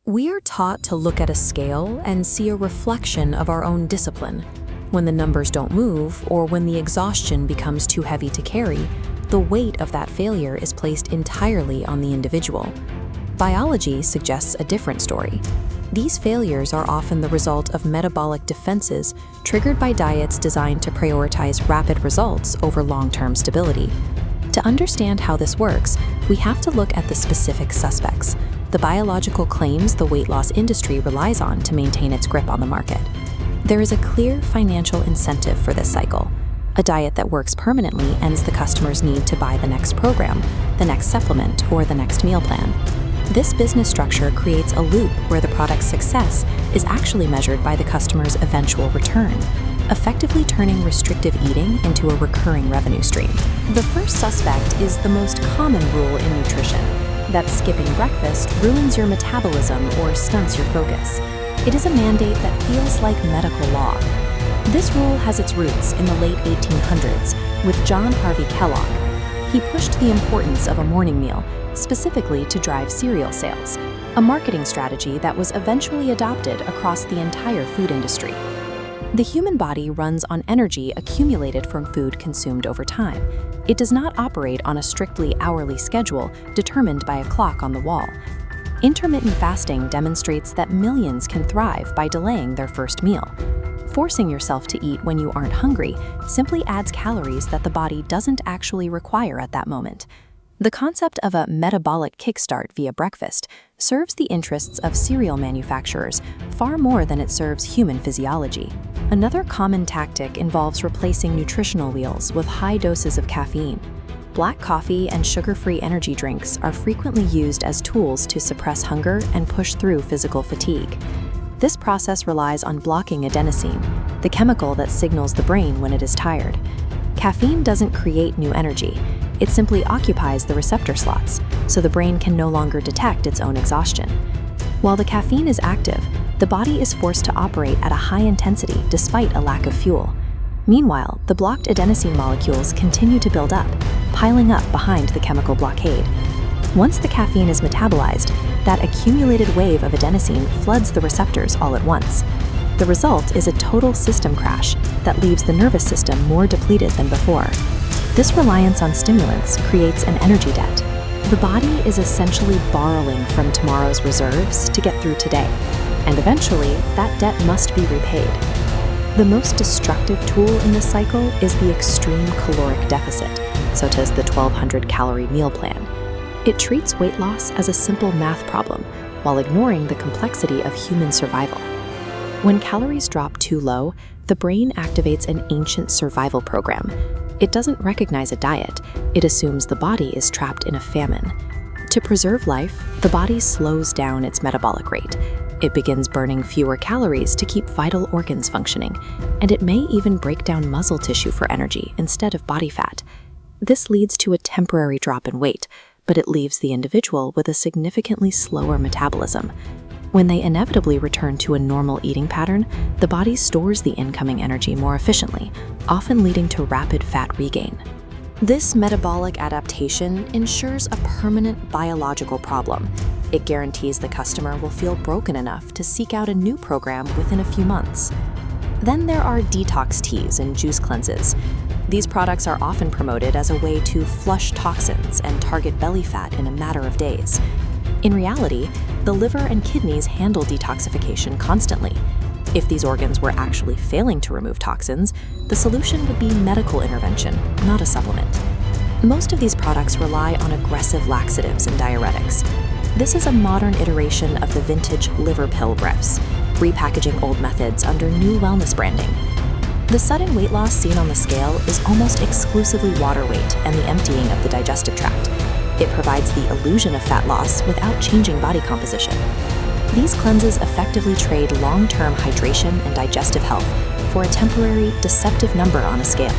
We are taught to look at a scale and see a reflection of our own discipline. When the numbers don't move, or when the exhaustion becomes too heavy to carry, the weight of that failure is placed entirely on the individual. Biology suggests a different story. These failures are often the result of metabolic defenses triggered by diets designed to prioritize rapid results over long-term stability. To understand how this works, we have to look at the specific suspects, the biological claims the weight loss industry relies on to maintain its grip on the market. There is a clear financial incentive for this cycle. A diet that works permanently ends the customer's need to buy the next program, the next supplement, or the next meal plan. This business structure creates a loop where the product's success is actually measured by the customer's eventual return, effectively turning restrictive eating into a recurring revenue stream. The first suspect is the most common rule in nutrition, that skipping breakfast ruins your metabolism or stunts your focus. It is a mandate that feels like medical law. This rule has its roots in the late 1800s with John Harvey Kellogg. He pushed the importance of a morning meal, specifically to drive cereal sales, a marketing strategy that was eventually adopted across the entire food industry. The human body runs on energy accumulated from food consumed over time. It does not operate on a strictly hourly schedule determined by a clock on the wall. Intermittent fasting demonstrates that millions can thrive by delaying their first meal. Forcing yourself to eat when you aren't hungry simply adds calories that the body doesn't actually require at that moment. The concept of a metabolic kickstart via breakfast serves the interests of cereal manufacturers far more than it serves human physiology. Another common tactic involves replacing nutritional wheels with high doses of caffeine. Black coffee and sugar-free energy drinks are frequently used as tools to suppress hunger and push through physical fatigue. This process relies on blocking adenosine, the chemical that signals the brain when it is tired. Caffeine doesn't create new energy. It simply occupies the receptor slots, so the brain can no longer detect its own exhaustion. While the caffeine is active, the body is forced to operate at a high intensity despite a lack of fuel. Meanwhile, the blocked adenosine molecules continue to build up, piling up behind the chemical blockade. Once the caffeine is metabolized, that accumulated wave of adenosine floods the receptors all at once. The result is a total system crash that leaves the nervous system more depleted than before. This reliance on stimulants creates an energy debt. The body is essentially borrowing from tomorrow's reserves to get through today, and eventually that debt must be repaid. The most destructive tool in this cycle is the extreme caloric deficit, such as the 1,200-calorie meal plan. It treats weight loss as a simple math problem while ignoring the complexity of human survival. When calories drop too low, the brain activates an ancient survival program. It doesn't recognize a diet. It assumes the body is trapped in a famine. To preserve life, the body slows down its metabolic rate. It begins burning fewer calories to keep vital organs functioning, and it may even break down muscle tissue for energy instead of body fat. This leads to a temporary drop in weight, but it leaves the individual with a significantly slower metabolism. When they inevitably return to a normal eating pattern, the body stores the incoming energy more efficiently, often leading to rapid fat regain. This metabolic adaptation ensures a permanent biological problem. It guarantees the customer will feel broken enough to seek out a new program within a few months. Then there are detox teas and juice cleanses. These products are often promoted as a way to flush toxins and target belly fat in a matter of days. In reality, the liver and kidneys handle detoxification constantly. If these organs were actually failing to remove toxins, the solution would be medical intervention, not a supplement. Most of these products rely on aggressive laxatives and diuretics. This is a modern iteration of the vintage liver pill refs, repackaging old methods under new wellness branding. The sudden weight loss seen on the scale is almost exclusively water weight and the emptying of the digestive tract. It provides the illusion of fat loss without changing body composition. These cleanses effectively trade long-term hydration and digestive health for a temporary, deceptive number on a scale.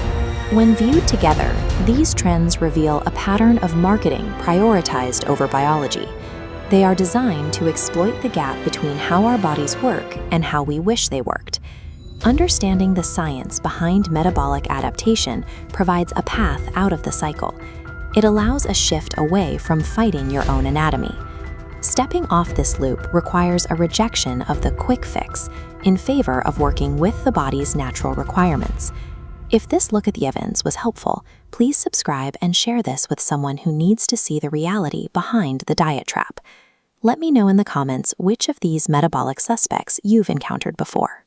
When viewed together, these trends reveal a pattern of marketing prioritized over biology. They are designed to exploit the gap between how our bodies work and how we wish they worked. Understanding the science behind metabolic adaptation provides a path out of the cycle. It allows a shift away from fighting your own anatomy. Stepping off this loop requires a rejection of the quick fix in favor of working with the body's natural requirements. If this look at the evidence was helpful, please subscribe and share this with someone who needs to see the reality behind the diet trap. Let me know in the comments which of these metabolic suspects you've encountered before.